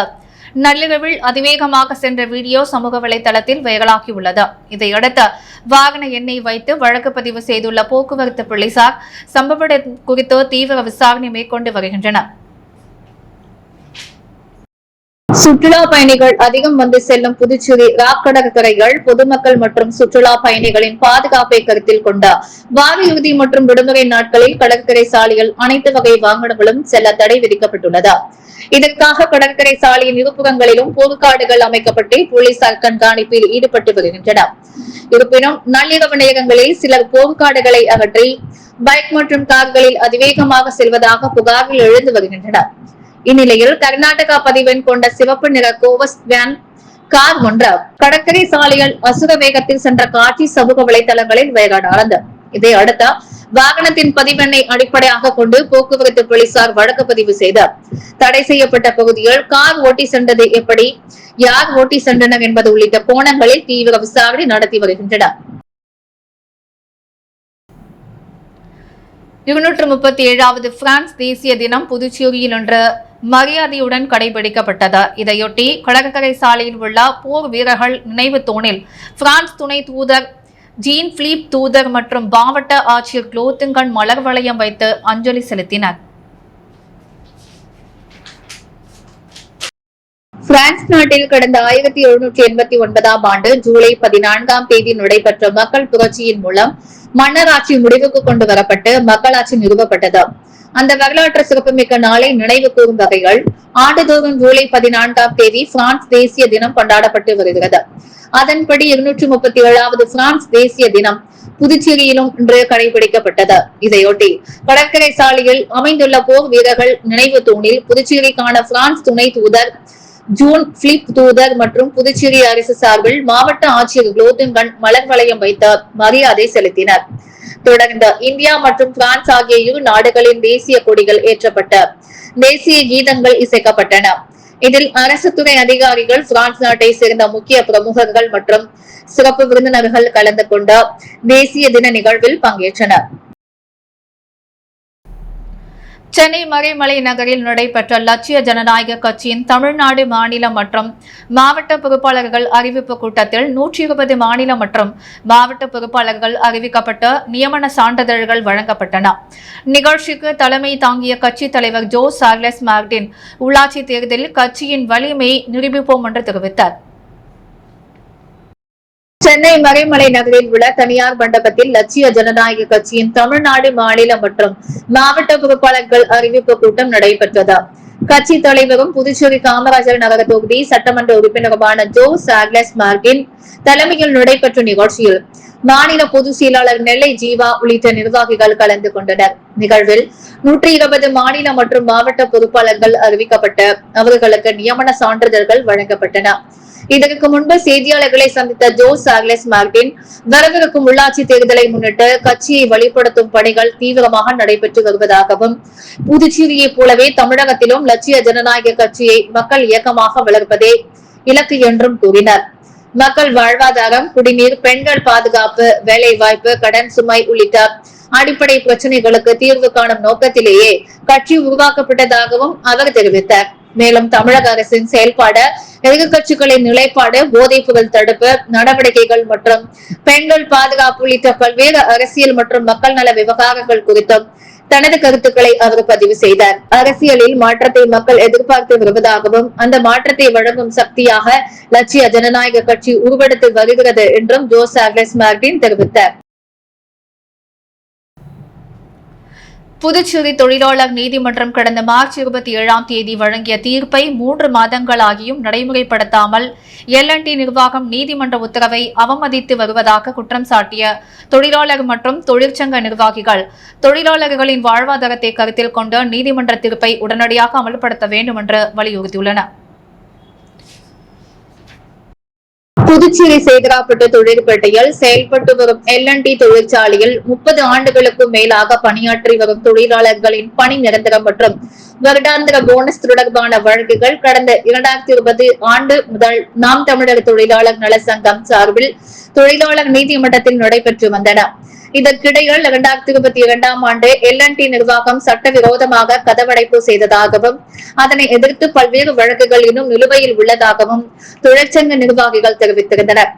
நள்ளிரவில் அதிவேகமாக சென்ற வீடியோ சமூக வலைதளத்தில் வைரலாகியுள்ளது. இதையடுத்து வாகன எண்ணை வைத்து வழக்கு பதிவு செய்துள்ள போக்குவரத்து போலீசார் சம்பவம் குறித்து தீவிர விசாரணை மேற்கொண்டு வருகின்றனர். சுற்றுலா பயணிகள் அதிகம் வந்து செல்லும் புதுச்சேரி ராக் கடற்கரைகள் பொதுமக்கள் மற்றும் சுற்றுலா பயணிகளின் பாதுகாப்பை கருத்தில் கொண்ட வார இறுதி மற்றும் விடுமுறை நாட்களில் கடற்கரை சாலையில் அனைத்து வகை வாகனங்களும் செல்ல தடை விதிக்கப்பட்டுள்ளது. இதற்காக கடற்கரை சாலையின் இருபுறங்களிலும் போர்க்காடுகள் அமைக்கப்பட்டு போலீசார் கண்காணிப்பில் ஈடுபட்டு வருகின்றனர். இருப்பினும் நள்ளிரவு நேரங்களில் சிலர் போர்க்காடுகளை அகற்றி பைக் மற்றும் கார்களில் அதிவேகமாக செல்வதாக புகார்கள் எழுந்து வருகின்றனர். இந்நிலையில் கர்நாடகா பதிவெண் கொண்ட சிவப்பு நிற கோவஸ் வேன் கார் ஒன்று கடற்கரை சாலையில் அசுர வேகத்தில் சென்ற காட்சி சமூக வலைதளங்களில் வைரலானது. இதை அடுத்த வாகனத்தின் பதிவெண்ணை அடிப்படையாக கொண்டு போக்குவரத்து போலீசார் வழக்கு பதிவு செய்தார். தடை செய்யப்பட்ட பகுதியில் கார் ஓட்டி சென்றது எப்படி, யார் ஓட்டி சென்றனர் என்பது உள்ளிட்ட கோணங்களில் தீவிர விசாரணை நடத்தி வருகின்றனர். 237வது பிரான்ஸ் தேசிய தினம் புதுச்சேரியில் இன்று மரியாதையுடன் கடைபிடிக்கப்பட்டது. இதையொட்டி கடற்கரை சாலையில் உள்ள போர் வீரர்கள் நினைவு தூணில் பிரான்ஸ் துணை தூதர் ஜீன் பிலிப் தூதர் மற்றும் மாவட்ட ஆட்சியர் குலோத்துங்கன் மலர் வளையம் வைத்து அஞ்சலி செலுத்தினர். பிரான்ஸ் நாட்டில் கடந்த 1789 ஆண்டு ஜூலை 14 நடைபெற்ற மக்கள் புரட்சியின் மூலம் மன்னராட்சி முடிவுக்கு கொண்டு வரப்பட்டு மக்களாட்சி நிறுவப்பட்டது. அந்த வரலாற்று சிறப்புமிக்க நாளை நினைவு கூறும் வகைகள் ஆண்டுதோறும் ஜூலை 14 பிரான்ஸ் தேசிய தினம் கொண்டாடப்பட்டு வருகிறது. அதன்படி 237வது பிரான்ஸ் தேசிய தினம் புதுச்சேரியிலும் இன்று கடைபிடிக்கப்பட்டது. இதையொட்டி கடற்கரை சாலையில் அமைந்துள்ள போர் வீரர்கள் நினைவு தூணில் புதுச்சேரிக்கான பிரான்ஸ் துணை தூதர் ஜூன் பிலிப் தூதர் மற்றும் புதுச்சேரி அரசு சார்பில் மாவட்ட ஆட்சியர் குலோத்துங்கன் மலர் வளையம் வைத்து மரியாதை செலுத்தினர். தொடர்ந்து இந்தியா மற்றும் பிரான்ஸ் ஆகிய இரு நாடுகளின் தேசிய கொடிகள் ஏற்றப்பட்ட தேசிய கீதங்கள் இசைக்கப்பட்டன. இதில் அரசு துறை அதிகாரிகள், பிரான்ஸ் நாட்டை சேர்ந்த முக்கிய பிரமுகர்கள் மற்றும் சிறப்பு விருந்தினர்கள் கலந்து கொண்ட தேசிய தின நிகழ்வில் பங்கேற்றனர். சென்னை மறைமலை நகரில் நடைபெற்ற லட்சிய ஜனநாயக கட்சியின் தமிழ்நாடு மாநில மற்றும் மாவட்ட பொறுப்பாளர்கள் அறிவிப்பு கூட்டத்தில் 120 மாநில மற்றும் மாவட்ட பொறுப்பாளர்கள் அறிவிக்கப்பட்ட நியமன சான்றிதழ்கள் வழங்கப்பட்டன. நிகழ்ச்சிக்கு தலைமை தாங்கிய கட்சி தலைவர் ஜோ சார்லஸ் மார்டின் உள்ளாட்சி தேர்தலில் கட்சியின் வலிமையை நிரூபிப்போம் என்று தெரிவித்தார். சென்னை மறைமலை நகரில் உள்ள தனியார் மண்டபத்தில் லட்சிய ஜனநாயக கட்சியின் தமிழ்நாடு மாநில மற்றும் மாவட்ட பொறுப்பாளர்கள் அறிவிப்பு கூட்டம் நடைபெற்றது. கட்சி தலைவரும் புதுச்சேரி காமராஜர் நகர தொகுதி சட்டமன்ற உறுப்பினருமான ஜோ சார்லஸ் மார்டின் தலைமையில் நடைபெற்ற நிகழ்ச்சியில் மாநில பொதுச் செயலாளர் நெல்லை ஜீவா உள்ளிட்ட நிர்வாகிகள் கலந்து கொண்டனர். நிகழ்வில் 120 மாநில மற்றும் மாவட்ட பொறுப்பாளர்கள் அறிவிக்கப்பட்ட அவர்களுக்கு நியமன சான்றிதழ்கள் வழங்கப்பட்டன. இதற்கு முன்பு செய்தியாளர்களை சந்தித்த ஜோ சார்லஸ் மார்டின் வரவிருக்கும் உள்ளாட்சி தேர்தலை முன்னிட்டு கட்சியை வழிபடுத்தும் பணிகள் தீவிரமாக நடைபெற்று வருவதாகவும், புதுச்சேரியை போலவே தமிழகத்திலும் லட்சிய ஜனநாயக கட்சியை மக்கள் இயக்கமாக வளர்ப்பதே இலக்கு என்றும் கூறினார். மக்கள் வாழ்வாதாரம், குடிநீர், பெண்கள் பாதுகாப்பு, வேலை வாய்ப்பு, கடன் சுமை உள்ளிட்ட அடிப்படை பிரச்சனைகளுக்கு தீர்வு காணும் நோக்கத்திலேயே கட்சி உருவாக்கப்பட்டதாகவும் அவர் தெரிவித்தார். மேலும் தமிழக அரசின் செயல்பாடு, எதிர்கட்சிகளின் நிலைப்பாடு, போதைப் பொருள் தடுப்பு நடவடிக்கைகள் மற்றும் பெண்கள் பாதுகாப்பு உள்ளிட்ட பல்வேறு அரசியல் மற்றும் மக்கள் நல விவகாரங்கள் குறித்தும் தனது கருத்துக்களை அவர் பதிவு செய்தார். அரசியலில் மாற்றத்தை மக்கள் எதிர்பார்த்து வருவதாகவும், அந்த மாற்றத்தை வழங்கும் சக்தியாக லட்சிய ஜனநாயக கட்சி உருவெடுத்து வருகிறது என்றும் ஜோ சார்லஸ் மார்டின் தெரிவித்தார். புதுச்சேரி தொழிலாளர் நீதிமன்றம் கடந்த மார்ச் 27 வழங்கிய தீர்ப்பை 3 மாதங்களாகியும் நடைமுறைப்படுத்தாமல் L&T நிர்வாகம் நீதிமன்ற உத்தரவை அவமதித்து வருவதாக குற்றம் சாட்டிய தொழிலாளர் மற்றும் தொழிற்சங்க நிர்வாகிகள் தொழிலாளர்களின் வாழ்வாதாரத்தை கருத்தில் கொண்டு நீதிமன்ற தீர்ப்பை உடனடியாக அமல்படுத்த வேண்டும் என்று வலியுறுத்தியுள்ளனர். புதுச்சேரி சேதராப்பட்டு தொழிற்பேட்டையில் செயல்பட்டு வரும் L&T தொழிற்சாலையில் 30 ஆண்டுகளுக்கும் மேலாக பணியாற்றி வரும் தொழிலாளர்களின் பணி நிரந்தரம் மற்றும் வருடாந்திர போனஸ் தொடர்பான வழக்குகள் கடந்த 2020 ஆண்டு முதல் நாம் தமிழர் தொழிலாளர் நல சங்கம் சார்பில் தொழிலாளர் நீதிமன்றத்தில் நடைபெற்று வந்தன. இதற்கிடையில் 2022 ஆண்டு L&T நிர்வாகம் சட்டவிரோதமாக கதவடைப்பு செய்ததாகவும், அதனை எதிர்த்து பல்வேறு வழக்குகள் இன்னும் நிலுவையில் உள்ளதாகவும் தொழிற்சங்க நிர்வாகிகள் தெரிவித்திருந்தனர்.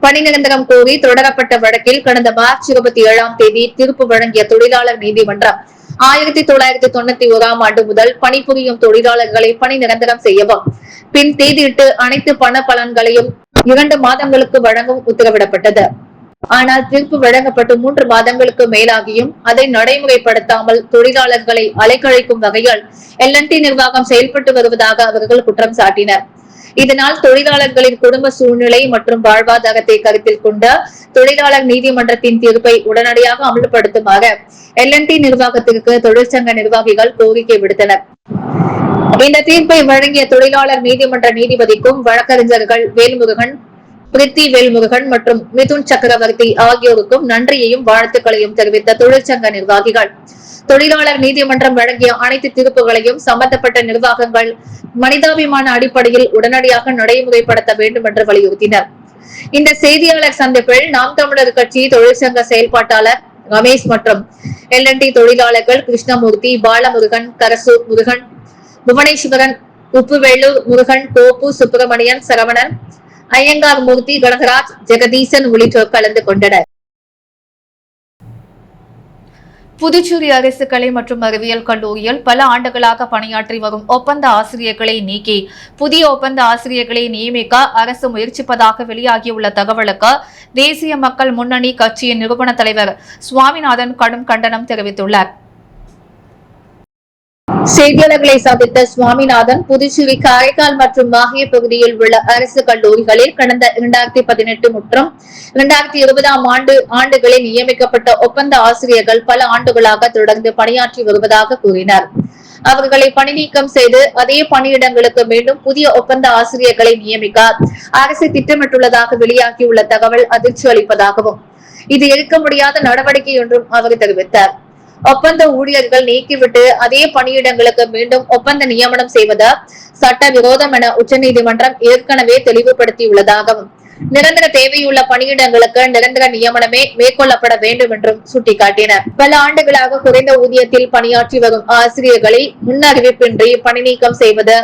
பணி நிரந்தரம் கோரி தொடரப்பட்ட வழக்கில் கடந்த மார்ச் 27 தீர்ப்பு வழங்கிய தொழிலாளர் நீதிமன்றம் 1991 ஆண்டு முதல் பணிபுரியும் தொழிலாளர்களை பணி நிரந்தரம் செய்யவும், பின் தேதியிட்டு அனைத்து பண பலன்களையும் 2 மாதங்களுக்கு வழங்கவும் உத்தரவிடப்பட்டது. ஆனால் தீர்ப்பு வழங்கப்பட்டு 3 மாதங்களுக்கு மேலாகியும் அதை நடைமுறைப்படுத்தாமல் தொழிலாளர்களை அலைக்கழிக்கும் வகையில் L&T நிர்வாகம் செயல்பட்டு வருவதாக அவர்கள் குற்றம் சாட்டினர். இதனால் தொழிலாளர்களின் குடும்ப சூழ்நிலை மற்றும் வாழ்வாதாரத்தை கருத்தில் கொண்ட தொழிலாளர் நீதிமன்றத்தின் தீர்ப்பை உடனடியாக அமல்படுத்துமாறு L&T நிர்வாகத்திற்கு தொழிற்சங்க நிர்வாகிகள் கோரிக்கை விடுத்தனர். இந்த தீர்ப்பை வழங்கிய தொழிலாளர் நீதிமன்ற நீதிபதிக்கும் வழக்கறிஞர்கள் வேல்முருகன், பிரித்தி வேல்முருகன் மற்றும் மிதுன் சக்கரவர்த்தி ஆகியோருக்கும் நன்றியையும் வாழ்த்துக்களையும் தெரிவித்த தொழிற்சங்க நிர்வாகிகள் தொழிலாளர் நீதிமன்றம் வழங்கிய அனைத்து தீர்ப்புகளையும் சம்பந்தப்பட்ட நிர்வாகங்கள் மனிதாபிமான அடிப்படையில் உடனடியாக நடைமுறைப்படுத்த வேண்டும் என்று வலியுறுத்தினர். இந்த செய்தியாளர் சந்திப்பில் நாம் தமிழர் கட்சி தொழிற்சங்க செயல்பாட்டாளர் ரமேஷ் மற்றும் L&T தொழிலாளர்கள் கிருஷ்ணமூர்த்தி, பாலமுருகன், கரசு முருகன், புவனேஸ்வரன், உப்புவேலூர் முருகன், கோப்பு சுப்பிரமணியன், சரவணன், ஐயங்கார் மூர்த்தி, கனகராஜ், ஜெகதீசன் உள்ளிட்டோர் கலந்து கொண்டனர். புதுச்சேரி அரசு கலை மற்றும் அறிவியல் கல்லூரியில் பல ஆண்டுகளாக பணியாற்றி வரும் ஒப்பந்த ஆசிரியர்களை நீக்கி புதிய ஒப்பந்த ஆசிரியர்களை நியமிக்க அரசு முயற்சிப்பதாக வெளியாகியுள்ள தகவலுக்கு தேசிய மக்கள் முன்னணி கட்சியின் நிறுவன தலைவர் சுவாமிநாதன் கடும் கண்டனம் தெரிவித்துள்ளார். செய்தியாளர்களை சந்தித்த சுவாமிநாதன், புதுச்சேரி, காரைக்கால் மற்றும் மாஹே பகுதியில் உள்ள அரசு கல்லூரிகளில் கடந்த 2018 மற்றும் 2020 ஆண்டுகளில் நியமிக்கப்பட்ட ஒப்பந்த ஆசிரியர்கள் பல ஆண்டுகளாக தொடர்ந்து பணியாற்றி வருவதாக கூறினார். அவர்களை பணி நீக்கம் செய்து அதே பணியிடங்களுக்கு மீண்டும் புதிய ஒப்பந்த ஆசிரியர்களை நியமிக்க அரசு திட்டமிட்டுள்ளதாக வெளியாகியுள்ள தகவல் அதிர்ச்சி அளிப்பதாகவும் இது எடுக்க முடியாத நடவடிக்கை என்றும் அவர் தெரிவித்தார். ஒப்பந்த ஊழியர்கள் நீக்கிவிட்டு அதே பணியிடங்களுக்கு மீண்டும் ஒப்பந்த நியமனம் செய்வது சட்ட விரோதம் என உச்சநீதிமன்றம் ஏற்கனவே தெளிவுபடுத்தியுள்ளதாகவும் நிரந்தர தேவையுள்ள பணியிடங்களுக்கு நிரந்தர நியமனமே மேற்கொள்ளப்பட வேண்டும் என்றும் சுட்டிக்காட்டினர். பல ஆண்டுகளாக குறைந்த ஊதியத்தில் பணியாற்றி வரும் ஆசிரியர்களை முன்னறிவிப்பின்றி பணி நீக்கம் செய்வது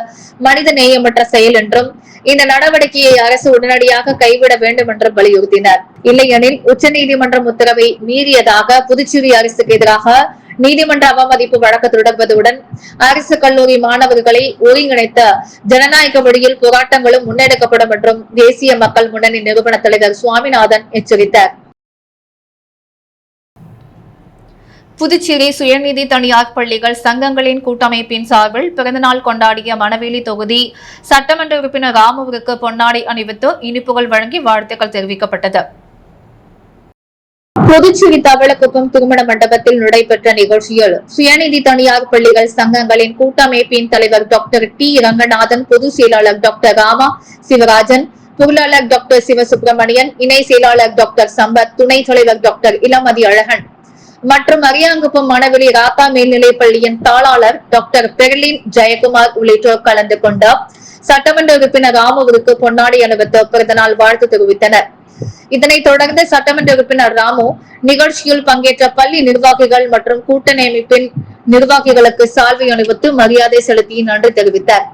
மனித நேயமற்ற செயல் என்றும் இந்த நடவடிக்கையை அரசு உடனடியாக கைவிட வேண்டும் என்றும் வலியுறுத்தினர். இல்லையெனில் உச்சநீதிமன்றம் உத்தரவை மீறியதாக புதுச்சேரி அரசுக்கு எதிராக நீதிமன்ற அவமதிப்பு வழக்கு தொடர்வதுடன் அரசு கல்லூரி மாணவர்களை ஒருங்கிணைத்த ஜனநாயக வழியில் போராட்டங்களும் முன்னெடுக்கப்படும் என்றும் தேசிய மக்கள் முன்னணி நிறுவன தலைவர் சுவாமிநாதன் எச்சரித்தார். புதுச்சேரி சுயநிதி தனியார் பள்ளிகள் சங்கங்களின் கூட்டமைப்பின் சார்பில் பிறந்தநாள் கொண்டாடிய மணவேலி தொகுதி சட்டமன்ற உறுப்பினர் ராமுவிற்கு பொன்னாடை அணிவித்து இனிப்புகள் வழங்கி வாழ்த்துக்கள் தெரிவிக்கப்பட்டது. புதுச்சேரி தவளக்குப்பம் திருமண மண்டபத்தில் நடைபெற்ற நிகழ்ச்சியில் சுயநிதி தனியார் பள்ளிகள் சங்கங்களின் கூட்டமைப்பின் தலைவர் டாக்டர் டி ரங்கநாதன், பொதுச் செயலாளர் டாக்டர் ராமா சிவராஜன், பொருளாளர் டாக்டர் சிவசுப்பிரமணியன், இணை செயலாளர் டாக்டர் சம்பத், துணை தலைவர் டாக்டர் இளமதி அழகன் மற்றும் அரியாங்குப்பம் மணவெளி ராத்தா மேல்நிலைப் பள்ளியின் தாளாளர் டாக்டர் பெர்லின் ஜெயக்குமார் உள்ளிட்டோர் கலந்து கொண்ட சட்டமன்ற உறுப்பினர் ராமுவிற்கு பொன்னாடை அணிவித்து பிறந்தநாள் வாழ்த்து தெரிவித்தனர். இதனைத் தொடர்ந்து சட்டமன்ற உறுப்பினர் ராமு நிகழ்ச்சியில் பங்கேற்ற பள்ளி நிர்வாகிகள் மற்றும் கூட்டமைப்பின் நிர்வாகிகளுக்கு சால்வை அணிவித்து மரியாதை செலுத்தி நன்றி தெரிவித்தார்.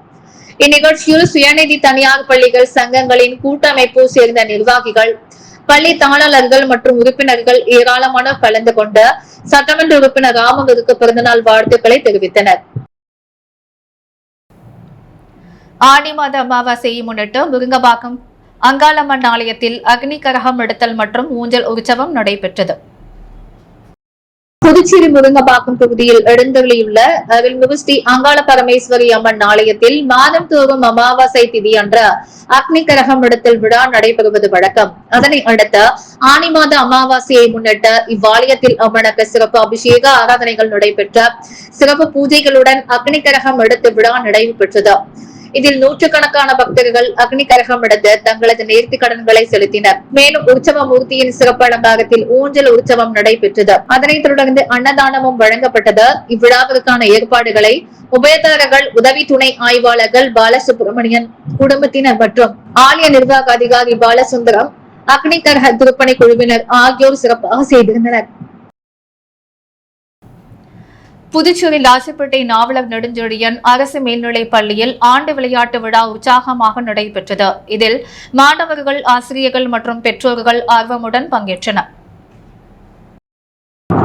இந்நிகழ்ச்சியில் சுயநிதி தனியார் பள்ளிகள் சங்கங்களின் கூட்டமைப்பு சேர்ந்த நிர்வாகிகள், பள்ளி தாளர்கள் மற்றும் உறுப்பினர்கள் ஏராளமானோர் கலந்து கொண்ட சட்டமன்ற உறுப்பினர் ராமுவிற்கு பிறந்தநாள் வாழ்த்துக்களை தெரிவித்தனர். ஆடி மாத அமாவாசையை முன்னிட்டு முருங்கபாக்கம் அங்காளம்மன் ஆலயத்தில் அக்னி கரகம் எடுத்தல் மற்றும் ஊஞ்சல் உற்சவம் நடைபெற்றது. புதுச்சேரி முருங்கபாக்கம் தொகுதியில் எழுந்தருளியுள்ள அருள்மிகு ஸ்ரீ அங்காள பரமேஸ்வரி அம்மன் ஆலயத்தில் மாதம் தோறும் அமாவாசை திதி அன்று அக்னி கரகம் எடுத்தல் விழா நடைபெறுவது வழக்கம். அதனை அடுத்த ஆனி மாத அமாவாசையை முன்னிட்டு இவ்வாலயத்தில் அம்மனுக்கு சிறப்பு அபிஷேக ஆராதனைகள் நடைபெற்ற சிறப்பு பூஜைகளுடன் அக்னி கரகம் எடுத்து விழா நிறைவு பெற்றது. இதில் நூற்றுக்கணக்கான பக்தர்கள் அக்னி கரகம் எடுத்து தங்களது நேர்த்தி கடன்களை செலுத்தினர். மேலும் உற்சவ மூர்த்தியின் சிறப்பு அலங்காரத்தில் ஊஞ்சல் உற்சவம் நடைபெற்றது. அதனைத் தொடர்ந்து அன்னதானமும் வழங்கப்பட்டது. இவ்விழாவிற்கான ஏற்பாடுகளை உபயதாரர்கள், உதவி துணை ஆய்வாளர்கள் பாலசுப்ரமணியன் குடும்பத்தினர் மற்றும் ஆலய நிர்வாக அதிகாரி பாலசுந்தரம், அக்னி கரக திருப்பணி குழுவினர் ஆகியோர் சிறப்பாக செய்திருந்தனர். புதுச்சேரி லாசிப்பேட்டை நாவலர் நெடுஞ்செழியன் அரசு மேல்நிலைப் பள்ளியில் ஆண்டு விளையாட்டு விழா உற்சாகமாக நடைபெற்றது. இதில் மாணவர்கள், ஆசிரியர்கள் மற்றும் பெற்றோர்கள் ஆர்வமுடன் பங்கேற்றனர்.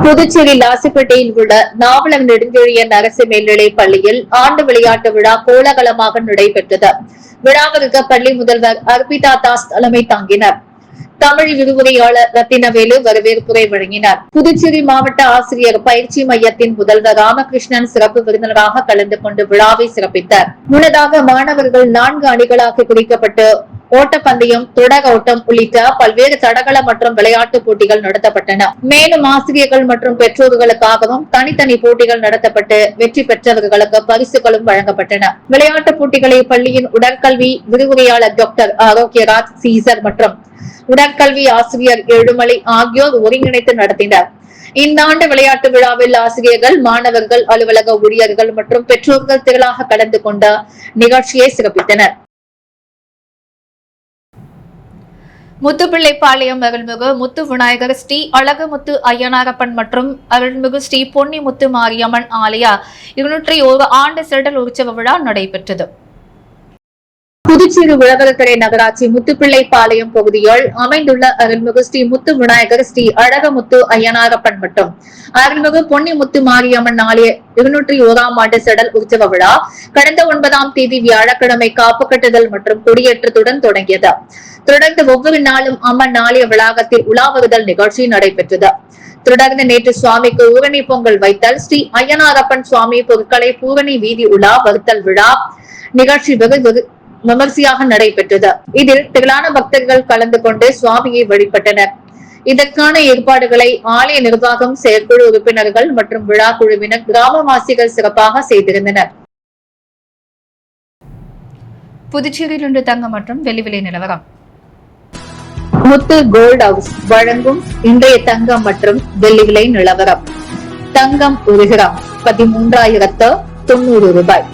புதுச்சேரி லாசிப்பேட்டையில் உள்ள நாவலர் நெடுஞ்செழியன் அரசு மேல்நிலைப் பள்ளியில் ஆண்டு விளையாட்டு விழா கோலாகலமாக நடைபெற்றது. விழாவிற்கு பள்ளி முதல்வர் அர்பிதா தாஸ் தலைமை தாங்கினார். தமிழ் விரிவுரையாளர் ரத்தினவேலு வரவேற்புரை வழங்கினார். புதுச்சேரி மாவட்ட ஆசிரியர் பயிற்சி மையத்தின் முதல்வர் ராமகிருஷ்ணன் சிறப்பு விருந்தினராக கலந்து கொண்டு விழாவை சிறப்பித்தார். முன்னதாக மாணவர்கள் 4 அணிகளாக பிரிக்கப்பட்டு ஓட்டப்பந்தயம், தொடர் ஓட்டம் உள்ளிட்ட பல்வேறு தடகள மற்றும் விளையாட்டு போட்டிகள் நடத்தப்பட்டன. மேலும் ஆசிரியர்கள் மற்றும் பெற்றோர்களுக்காகவும் தனித்தனி போட்டிகள் நடத்தப்பட்டு வெற்றி பெற்றவர்களுக்கு பரிசுகளும் வழங்கப்பட்டன. விளையாட்டுப் போட்டிகளை பள்ளியின் உடற்கல்வி விரிவுரையாளர் டாக்டர் ஆரோக்கியராஜ் சீசர் மற்றும் உடற்கல்வி ஆசிரியர் எழுமலை ஆகியோர் ஒருங்கிணைத்து நடத்தினர். இந்த ஆண்டு விளையாட்டு விழாவில் ஆசிரியர்கள், மாணவர்கள், அலுவலக ஊழியர்கள் மற்றும் பெற்றோர்கள் திரளாக கலந்து கொண்ட நிகழ்ச்சியை சிறப்பித்தனர். முத்துப்பிள்ளைப்பாளையம் அருள்மிகு முத்து விநாயகர், ஸ்ரீ அழகுமுத்து ஐயனாரப்பன் மற்றும் அருள்மிகு ஸ்ரீ பொன்னிமுத்து மாரியம்மன் ஆலய 201 ஆண்டு செடல் உற்சவ விழா நடைபெற்றது. புதுச்சேரி உழவர்கரை நகராட்சி முத்துப்பிள்ளைப்பாளையம் பகுதியில் அமைந்துள்ள அருள்மிகு ஸ்ரீ முத்து விநாயகர் ஸ்ரீ அழகமுத்து ஐயனாரப்பன் மற்றும் அருள்மிகு பொன்னிமுத்து மாரியம்மன் ஆலய 201ஆம் ஆண்டு செடல் உற்சவ விழா கடந்த 9ஆம் தேதி வியாழக்கிழமை காப்பு கட்டுதல் மற்றும் கொடியேற்றத்துடன் தொடங்கியது. தொடர்ந்து ஒவ்வொரு நாளும் அம்மன் ஆலய வளாகத்தில் உலா வருதல் நிகழ்ச்சி நடைபெற்றது. தொடர்ந்து நேற்று சுவாமிக்கு ஊரணி பொங்கல் வைத்தல், ஸ்ரீ ஐயனாரப்பன் சுவாமி பொருட்களை பூரணி வீதி உலா வருத்தல் விழா நிகழ்ச்சி வெகு விமர்சையாக நடைபெற்றது. இதில் திரளான பக்தர்கள் கலந்து கொண்டு சுவாமியை வழிபட்டனர். இதற்கான ஏற்பாடுகளை ஆலய நிர்வாகம், செயற்குழு உறுப்பினர்கள் மற்றும் விழா குழுவினர், கிராமவாசிகள் சிறப்பாக செய்திருந்தனர். புதுச்சேரியில் இன்று தங்கம் மற்றும் வெள்ளி விலை நிலவரம். முத்து கோல்ட் ஹவுஸ் வழங்கும் இன்றைய தங்கம் மற்றும் வெள்ளி விலை நிலவரம். தங்கம் 1 கிராம் 13,090 ரூபாய்.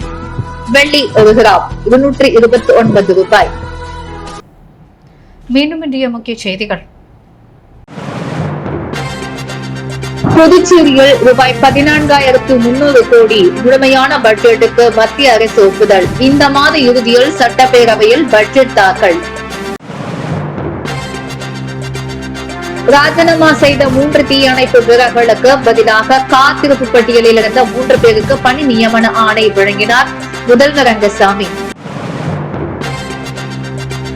வெள்ளி 1 கிராம் 229 ரூபாய். மீண்டும் இன்றைய முக்கிய செய்திகள். புதுச்சேரியில் ரூபாய் 14,300 கோடி முழுமையான பட்ஜெட்டுக்கு மத்திய அரசு ஒப்புதல். இந்த மாத இறுதியில் சட்டப்பேரவையில் பட்ஜெட் தாக்கல். ராஜினாமா செய்த 3 தீயணைப்பு வீரர்களுக்கு பதிலாக காத்திருப்பு பட்டியலில் இருந்த 3 பேருக்கு பணி நியமன ஆணை வழங்கினார் முதல்வர் ரங்கசாமி.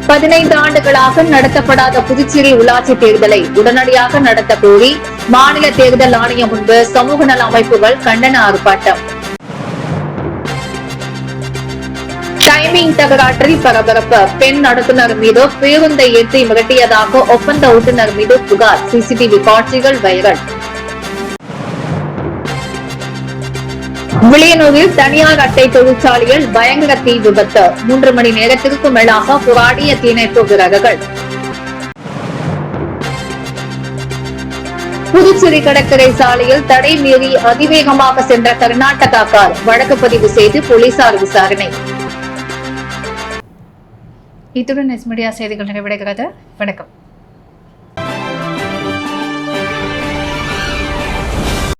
15 ஆண்டுகளாக நடத்தப்படாத புதுச்சேரி உள்ளாட்சி தேர்தலை உடனடியாக நடத்த கோரி மாநில தேர்தல் ஆணையம் முன்பு சமூக நல அமைப்புகள் கண்டன ஆர்ப்பாட்டம். டைமிங் தகராற்றில் பரபரப்பு. பெண் நடத்துனர் மீது பேருந்தை ஏற்றி மிரட்டியதாக ஒப்பந்த ஓட்டுநர் மீது புகார். சிசிடிவி காட்சிகள் வைரல். விளியனூரில் தனியார் அட்டை தொழிற்சாலையில் பயங்கர தீ விபத்து. 3 மணி நேரத்திற்கு மேலாக போராடிய தீயணைப்பு வீரர்கள். புதுச்சேரி கடற்கரை சாலையில் தடை மீறி அதிவேகமாக சென்ற கர்நாடகா கார். வழக்கு பதிவு செய்து போலீசார் விசாரணை. இத்துடன் எஸ் மீடியா செய்திகள் நிறைவடைகிறது. வணக்கம்.